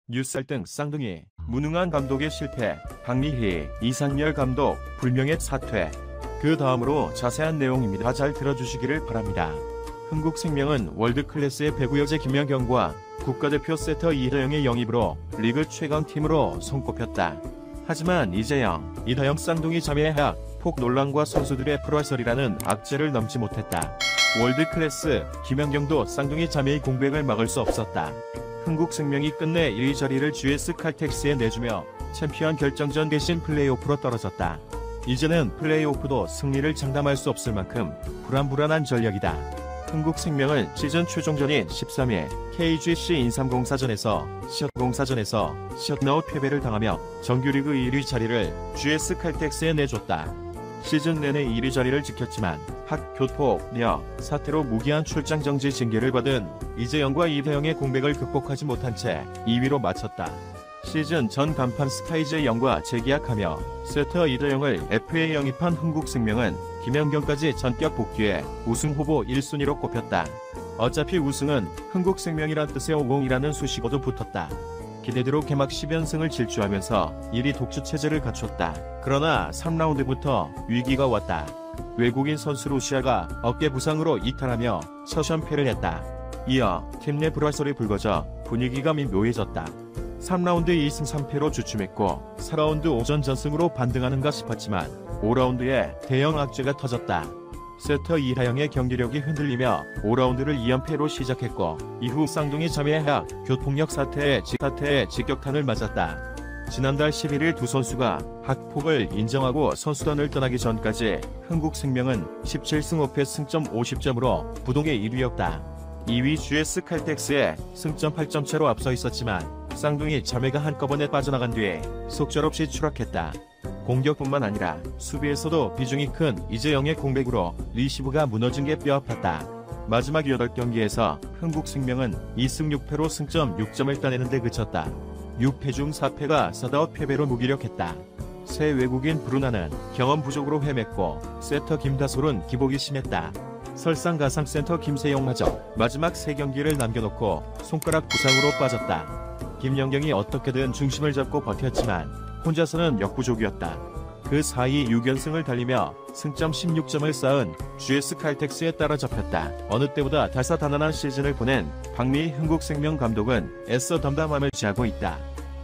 뉴스 1등 쌍둥이, 무능한 감독의 실패, 박미희, 이상열 감독, 불명예 사퇴. 그 다음으로 자세한 내용입니다. 잘 들어주시기를 바랍니다. 흥국생명은 월드클래스의 배구 여제 김연경과 국가대표 세터 이다영의 영입으로 리그 최강팀으로 손꼽혔다. 하지만 이재영, 이다영 쌍둥이 자매의 하약, 폭 논란과 선수들의 프로설이라는 악재를 넘지 못했다. 월드클래스 김연경도 쌍둥이 자매의 공백을 막을 수 없었다. 흥국생명이 끝내 1위 자리를 GS 칼텍스에 내주며 챔피언 결정전 대신 플레이오프로 떨어졌다. 이제는 플레이오프도 승리를 장담할 수 없을 만큼 불안불안한 전력이다. 흥국생명은 시즌 최종전인 13일 KGC 인삼공사전에서 셧아웃 패배를 당하며 정규리그 1위 자리를 GS 칼텍스에 내줬다. 시즌 내내 1위 자리를 지켰지만 학교폭력 사태로 무기한 출장 정지 징계를 받은 이재영과 이다영의 공백을 극복하지 못한 채 2위로 마쳤다. 시즌 전 간판 스카이제 영과 재계약하며 세터 이다영을 FA에 영입한 흥국생명은 김연경까지 전격 복귀해 우승 후보 1순위로 꼽혔다. 어차피 우승은 흥국생명이란 뜻의 50이라는 수식어도 붙었다. 기대대로 개막 10연승을 질주하면서 1위 독주 체제를 갖췄다. 그러나 3라운드부터 위기가 왔다. 외국인 선수 루시아가 어깨 부상으로 이탈하며 첫 연패를 했다. 이어 팀 내 불화설이 불거져 분위기가 묘해졌다. 3라운드 2승 3패로 주춤했고 4라운드 오전 전승으로 반등하는가 싶었지만 5라운드에 대형 악재가 터졌다. 세터 이다영의 경기력이 흔들리며 5라운드를 2연패로 시작했고 이후 쌍둥이 자매의 하약, 교통력 사태에 직격탄을 맞았다. 지난달 11일 두 선수가 학폭을 인정하고 선수단을 떠나기 전까지 흥국생명은 17승 5패 승점 50점으로 부동의 1위였다. 2위 GS 칼텍스에 승점 8점 차로 앞서 있었지만 쌍둥이 자매가 한꺼번에 빠져나간 뒤에 속절없이 추락했다. 공격뿐만 아니라 수비에서도 비중이 큰 이재영의 공백으로 리시브가 무너진 게 뼈아팠다. 마지막 8경기에서 흥국생명은 2승 6패로 승점 6점을 따내는 데 그쳤다. 6패 중 4패가 셧아웃 패배로 무기력했다. 새 외국인 브루나는 경험 부족으로 헤맸고 세터 김다솔은 기복이 심했다. 설상가상 센터 김세용마저 마지막 3경기를 남겨놓고 손가락 부상으로 빠졌다. 김연경이 어떻게든 중심을 잡고 버텼지만 혼자서는 역부족이었다. 그 사이 6연승을 달리며 승점 16점을 쌓은 GS 칼텍스에 따라잡혔다. 어느 때보다 다사다난한 시즌을 보낸 박미희 흥국생명 감독은 애써 덤담함을 지하고 있다.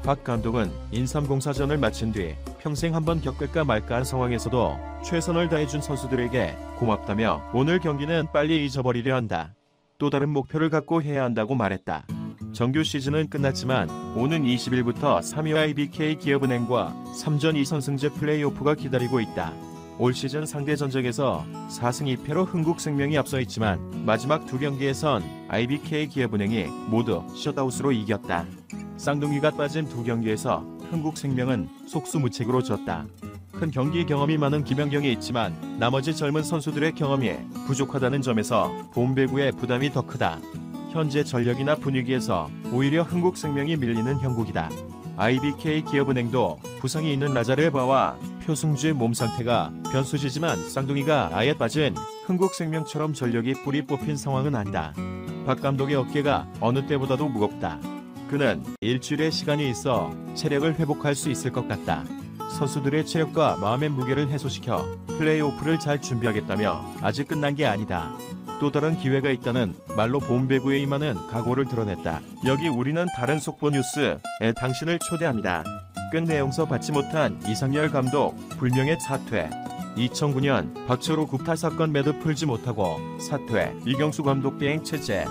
박 감독은 인삼공사전을 마친 뒤 평생 한번 겪을까 말까한 상황에서도 최선을 다해준 선수들에게 고맙다며 오늘 경기는 빨리 잊어버리려 한다. 또 다른 목표를 갖고 해야 한다고 말했다. 정규 시즌은 끝났지만 오는 20일부터 3위 IBK 기업은행과 3전 2선승제 플레이오프가 기다리고 있다. 올 시즌 상대 전적에서 4승 2패로 흥국생명이 앞서 있지만 마지막 2경기에선 IBK 기업은행이 모두 셧아웃으로 이겼다. 쌍둥이가 빠진 2경기에서 흥국생명은 속수무책으로 졌다. 큰 경기 경험이 많은 김연경이 있지만 나머지 젊은 선수들의 경험이 부족하다는 점에서 봄배구의 부담이 더 크다. 현재 전력이나 분위기에서 오히려 흥국생명이 밀리는 형국이다. IBK 기업은행도 부상이 있는 라자르바와 표승주의 몸 상태가 변수지만 쌍둥이가 아예 빠진 흥국생명처럼 전력이 뿌리 뽑힌 상황은 아니다. 박 감독의 어깨가 어느 때보다도 무겁다. 그는 일주일의 시간이 있어 체력을 회복할 수 있을 것 같다. 선수들의 체력과 마음의 무게를 해소시켜 플레이오프를 잘 준비하겠다며 아직 끝난 게 아니다. 또 다른 기회가 있다는 말로 봄배구에 임하는 각오를 드러냈다. 여기 우리는 다른 속보 뉴스에 당신을 초대합니다. 끝내용서 받지 못한 이상열 감독 불명예 사퇴. 2009년 박철호 구타 사건 매듭 풀지 못하고 사퇴. 이경수 감독 비행 체제.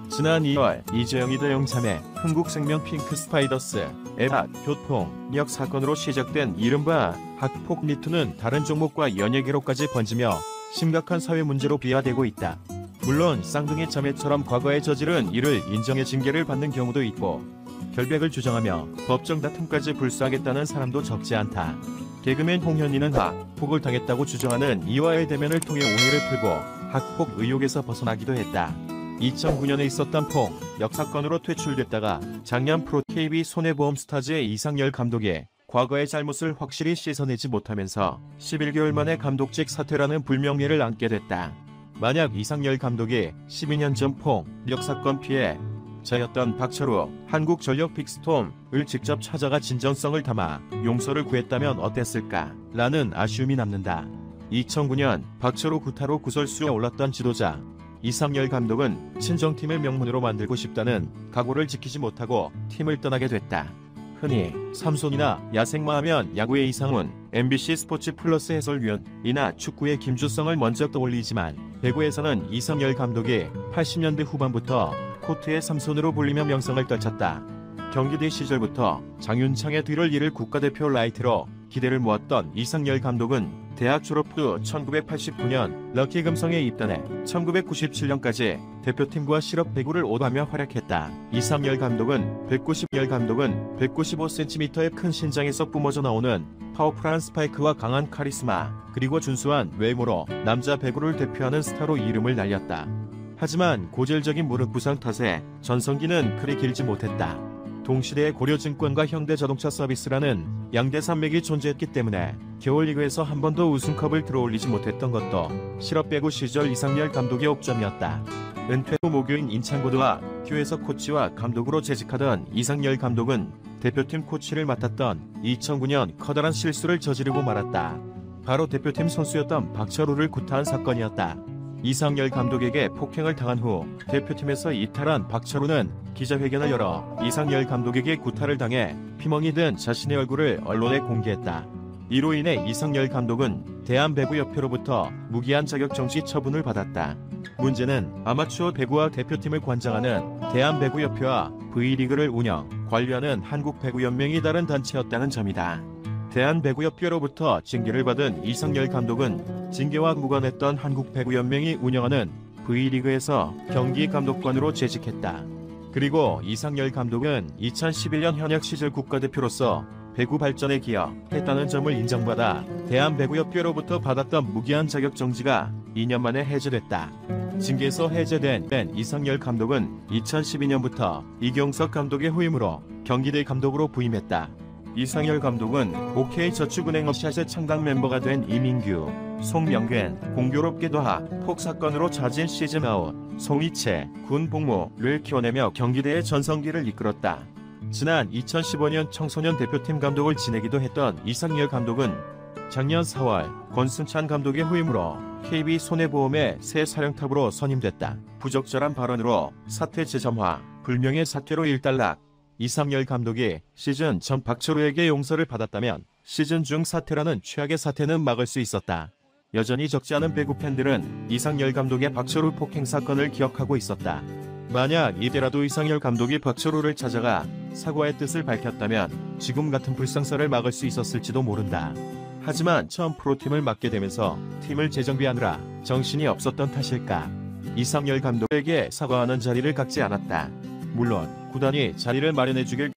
지난 2월 이재영 이다영 자매 흥국생명 핑크 스파이더스 에박 교통력 사건으로 시작된 이른바 학폭 미투는 다른 종목과 연예계로까지 번지며 심각한 사회 문제로 비화되고 있다. 물론 쌍둥이 자매처럼 과거에 저지른 일을 인정해 징계를 받는 경우도 있고 결백을 주장하며 법정 다툼까지 불사하겠다는 사람도 적지 않다. 개그맨 홍현희는 학폭을 당했다고 주장하는 이와의 대면을 통해 오해를 풀고 학폭 의혹에서 벗어나기도 했다. 2009년에 있었던 폭력 사건으로 퇴출됐다가 작년 프로 KB 손해보험 스타즈의 이상열 감독이 과거의 잘못을 확실히 씻어내지 못하면서 11개월 만에 감독직 사퇴라는 불명예를 안게 됐다. 만약 이상열 감독이 12년 전 폭력 사건 피해 자였던 박철우, 한국전력 빅스톰을 직접 찾아가 진정성을 담아 용서를 구했다면 어땠을까 라는 아쉬움이 남는다. 2009년 박철우 구타로 구설수에 올랐던 지도자 이상열 감독은 친정팀을 명문으로 만들고 싶다는 각오를 지키지 못하고 팀을 떠나게 됐다. 흔히 삼손이나 야생마 하면 야구의 이상훈, MBC 스포츠 플러스 해설위원이나 축구의 김주성을 먼저 떠올리지만 배구에서는 이상열 감독이 80년대 후반부터 코트의 삼손으로 불리며 명성을 떨쳤다. 경기대 시절부터 장윤창의 뒤를 이을 국가대표 라이트로 기대를 모았던 이상열 감독은 대학 졸업 후 1989년 럭키 금성에 입단해 1997년까지 대표팀과 실업 배구를 오도하며 활약했다. 이상열 감독은 195cm의 큰 신장에서 뿜어져 나오는 파워풀한 스파이크와 강한 카리스마, 그리고 준수한 외모로 남자 배구를 대표하는 스타로 이름을 날렸다. 하지만 고질적인 무릎 부상 탓에 전성기는 그리 길지 못했다. 동시대의 고려증권과 현대자동차 서비스라는 양대 산맥이 존재했기 때문에 겨울리그에서 한 번도 우승컵을 들어올리지 못했던 것도 실업배구 시절 이상열 감독의 옥점이었다. 은퇴 후 모교인 인천고등학교에서 코치와 감독으로 재직하던 이상열 감독은 대표팀 코치를 맡았던 2009년 커다란 실수를 저지르고 말았다. 바로 대표팀 선수였던 박철우를 구타한 사건이었다. 이상열 감독에게 폭행을 당한 후 대표팀에서 이탈한 박철우는 기자회견을 열어 이상열 감독에게 구타를 당해 피멍이 든 자신의 얼굴을 언론에 공개했다. 이로 인해 이상열 감독은 대한배구협회로부터 무기한 자격정지 처분을 받았다. 문제는 아마추어 배구와 대표팀을 관장하는 대한배구협회와 V리그를 운영, 관리하는 한국배구연맹이 다른 단체였다는 점이다. 대한배구협회로부터 징계를 받은 이상열 감독은 징계와 무관했던 한국배구연맹이 운영하는 V리그에서 경기감독관으로 재직했다. 그리고 이상열 감독은 2011년 현역 시절 국가대표로서 배구 발전에 기여했다는 점을 인정받아 대한배구협회로부터 받았던 무기한 자격정지가 2년 만에 해제됐다. 징계에서 해제된 이상열 감독은 2012년부터 이경석 감독의 후임으로 경기대 감독으로 부임했다. 이상열 감독은 OK저축은행 업샷의 창당 멤버가 된 이민규, 송명근, 공교롭게도 하폭 사건으로 자진 시즌아웃, 송이채, 군 복무를 키워내며 경기대의 전성기를 이끌었다. 지난 2015년 청소년 대표팀 감독을 지내기도 했던 이상열 감독은 작년 4월 권순찬 감독의 후임으로 KB손해보험의 새 사령탑으로 선임됐다. 부적절한 발언으로 사퇴 재점화, 불명예 사퇴로 일단락. 이상열 감독이 시즌 전 박철우에게 용서를 받았다면 시즌 중 사퇴라는 최악의 사태는 막을 수 있었다. 여전히 적지 않은 배구 팬들은 이상열 감독의 박철우 폭행 사건을 기억하고 있었다. 만약 이때라도 이상열 감독이 박철우를 찾아가 사과의 뜻을 밝혔다면 지금 같은 불상사를 막을 수 있었을지도 모른다. 하지만 처음 프로팀을 맡게 되면서 팀을 재정비하느라 정신이 없었던 탓일까? 이상열 감독에게 사과하는 자리를 갖지 않았다. 물론 구단이 자리를 마련해주길